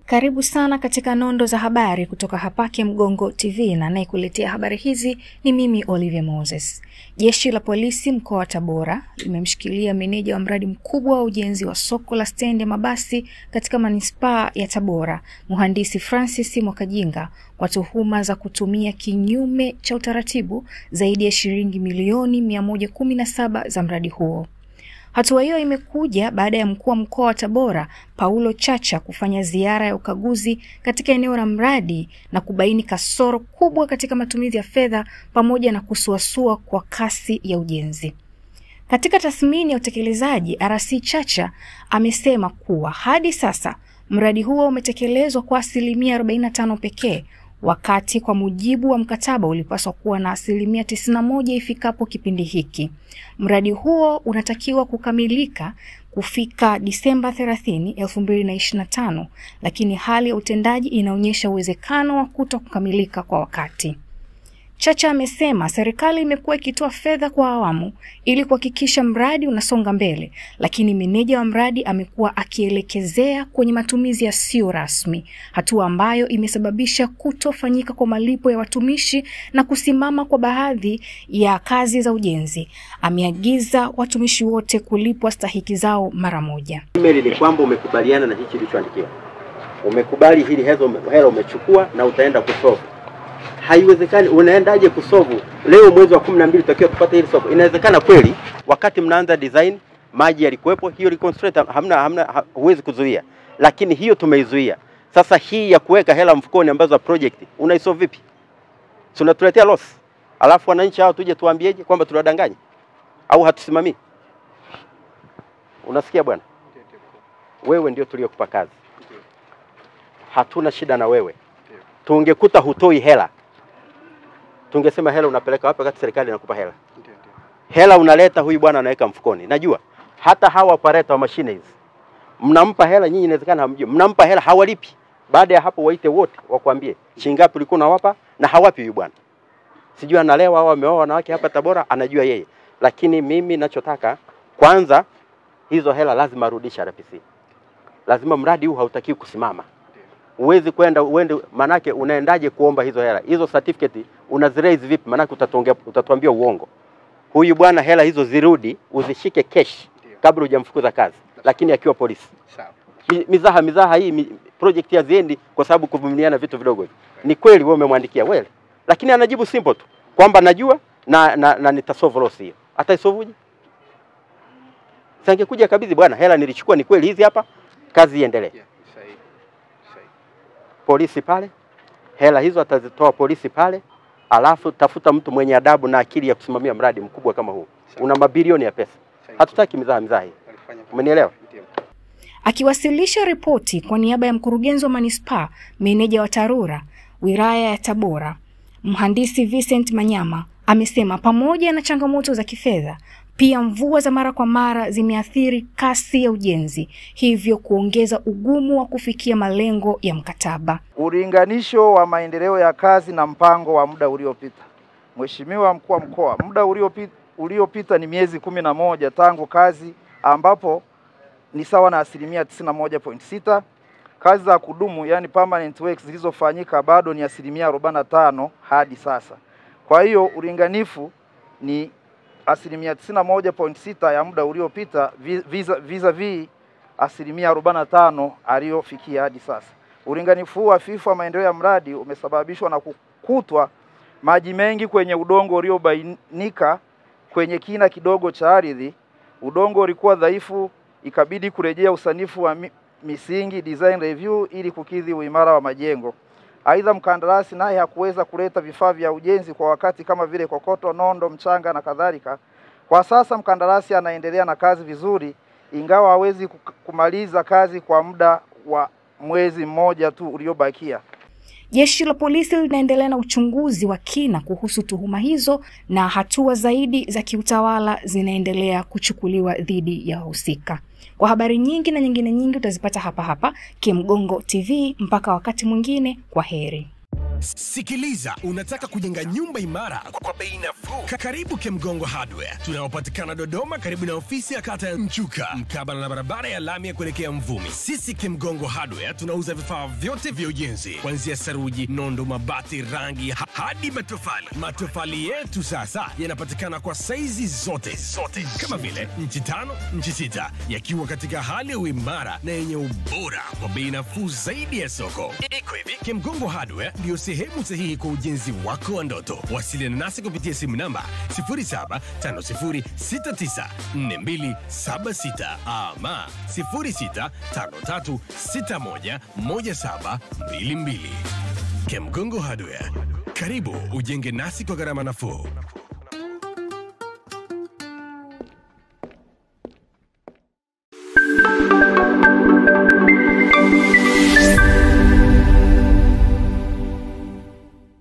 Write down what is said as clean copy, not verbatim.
Karibu sana katika nondo za habari kutoka hapa Mgongo TV, na anayekuletea habari hizi ni mimi Olivia Moses. Jeshi la polisi mkoa wa Tabora limemshikilia meneja wa mradi mkubwa wa ujenzi wa soko la stendi ya mabasi katika manispaa ya Tabora, Mhandisi Francis Mwakajinga, kwa tuhuma za kutumia kinyume cha utaratibu zaidi ya shilingi milioni 117 za mradi huo. Hatua hiyo imekuja baada ya mkuu wa mkoa wa Tabora, Paulo Chacha, kufanya ziara ya ukaguzi katika eneo la mradi na kubaini kasoro kubwa katika matumizi ya fedha pamoja na kusuasua kwa kasi ya ujenzi. Katika tathmini ya utekelezaji, RC Chacha amesema kuwa hadi sasa mradi huo umetekelezwa kwa 45% pekee, wakati kwa mujibu wa mkataba ulipaswa kuwa na 91% ifikapo kipindi hiki. Mradi huo unatakiwa kukamilika kufika Disemba 30, 2025, lakini hali ya utendaji inaonyesha uwezekano wa kutokukamilika kwa wakati. Chacha amesema serikali imekuwa ikitoa fedha kwa awamu ili kuhakikisha mradi unasonga mbele, lakini meneja wa mradi amekuwa akielekezea kwenye matumizi yasiyo rasmi, hatua ambayo imesababisha kutofanyika kwa malipo ya watumishi na kusimama kwa baadhi ya kazi za ujenzi. Ameagiza watumishi wote kulipwa stahiki zao mara moja. Email ni kwamba umekubaliana na hichi kilichoandikiwa. Umekubali hili hela umechukua na utaenda kusolve. Haiwezekani unaendaje kusolve leo mwezi wa 12 tutakiwa tupate hili soko. Inawezekana kweli wakati mnaanza design maji yalikuwepo, hiyo reconstruct hamna huwezi kuzuia, lakini hiyo tumeizuia. Sasa hii ya kuweka hela mfukoni ambazo project unaisolve vipi? Tunatuletea loss, alafu wananchi hao tuje tuambieje kwamba tunadanganya au hatusimamii? Unasikia bwana? Wewe ndio tuliokupa kazi, hatuna shida na wewe. Tungekuta hutoi hela, tungesema hela unapeleka wapi wakati serikali inakupa hela? Hela unaleta, huyu bwana anaweka mfukoni. Najua hata hawa operator wa machine hizi mnampa hela, nyinyi inawezekana hamjui. Mnampa hela hawalipi. Baada ya hapo waite wote wakwambie shilingi ngapi ulikuwa unawapa na hawapi huyu bwana. Sijui analewa au ameoa wanawake hapa Tabora, anajua yeye. Lakini mimi ninachotaka kwanza, hizo hela lazima arudisha RPC. Lazima mradi huu hautaki kusimama. Uwezi kwenda uende, manake unaendaje kuomba hizo hela? Hizo certificate unaziraise vipi? Manake utatuambia uongo. Huyu bwana hela hizo zirudi, uzishike cash kabla hujamfukuza kazi, lakini akiwa polisi. Sawa. Mizaha hii project ya ziendi kwa sababu kuvumiliana vitu vidogo hivi. Ni kweli wewe umemwandikia wewe, lakini anajibu simple tu kwamba najua na nitasolve loss hiyo. Ataisolveje? Sangekuja kabidhi bwana hela nilichukua, ni kweli hizi hapa, kazi iendelee. Polisi pale, hela hizo atazitoa polisi pale, alafu tafuta mtu mwenye adabu na akili ya kusimamia mradi mkubwa kama huu. Una mabilioni ya pesa. Hatutaki mizaha hii. Umenielewa? Akiwasilisha ripoti kwa niaba ya mkurugenzi wa manispaa, meneja wa TARURA wilaya ya Tabora, Mhandisi Vincent Manyama, amesema pamoja na changamoto za kifedha, pia mvua za mara kwa mara zimeathiri kasi ya ujenzi, hivyo kuongeza ugumu wa kufikia malengo ya mkataba. Ulinganisho wa maendeleo ya kazi na mpango wa muda uliopita. Mheshimiwa Mkuu wa Mkoa, muda uliopita ni miezi 11 tangu kazi, ambapo ni sawa na 91.6. Kazi za kudumu yani permanent works zilizofanyika bado ni 45% hadi sasa. Kwa hiyo ulinganifu ni 91.6 ya muda uliopita vis-a-vis 45% aliyofikia hadi sasa. Ulinganifu huu hafifu wa maendeleo ya mradi umesababishwa na kukutwa maji mengi kwenye udongo uliobainika kwenye kina kidogo cha ardhi. Udongo ulikuwa dhaifu, ikabidi kurejea usanifu wa misingi design review ili kukidhi uimara wa majengo. Aidha, mkandarasi naye hakuweza kuleta vifaa vya ujenzi kwa wakati kama vile kokoto, nondo, mchanga na kadhalika. Kwa sasa mkandarasi anaendelea na kazi vizuri, ingawa hawezi kumaliza kazi kwa muda wa mwezi mmoja tu uliobakia. Jeshi la polisi linaendelea na uchunguzi wa kina kuhusu tuhuma hizo, na hatua zaidi za kiutawala zinaendelea kuchukuliwa dhidi ya wahusika. Kwa habari nyingi na nyingine nyingi utazipata hapa Mgongo TV. Mpaka wakati mwingine, kwa heri. Sikiliza, unataka kujenga nyumba imara kwa bei nafuu? Karibu Kemgongo Hardware. Tunaopatikana Dodoma karibu na ofisi ya kata ya Mchuka, mkabala na barabara ya lami ya kuelekea Mvumi. Sisi Kemgongo Hardware tunauza vifaa vyote vya ujenzi, kuanzia saruji, nondo, mabati, rangi hadi matofali. Matofali yetu sasa yanapatikana kwa saizi zote kama vile inchi 5, inchi 6, yakiwa katika hali ya uimara na yenye ubora kwa bei nafuu zaidi ya soko. Iko hivi, Kemgongo Hardware ndio sehemu sahihi kwa ujenzi wako wa ndoto. Wasiliana nasi kupitia simu namba 0750694276 ama 0653611722. Kemgongo Hardware, karibu ujenge nasi kwa gharama nafuu.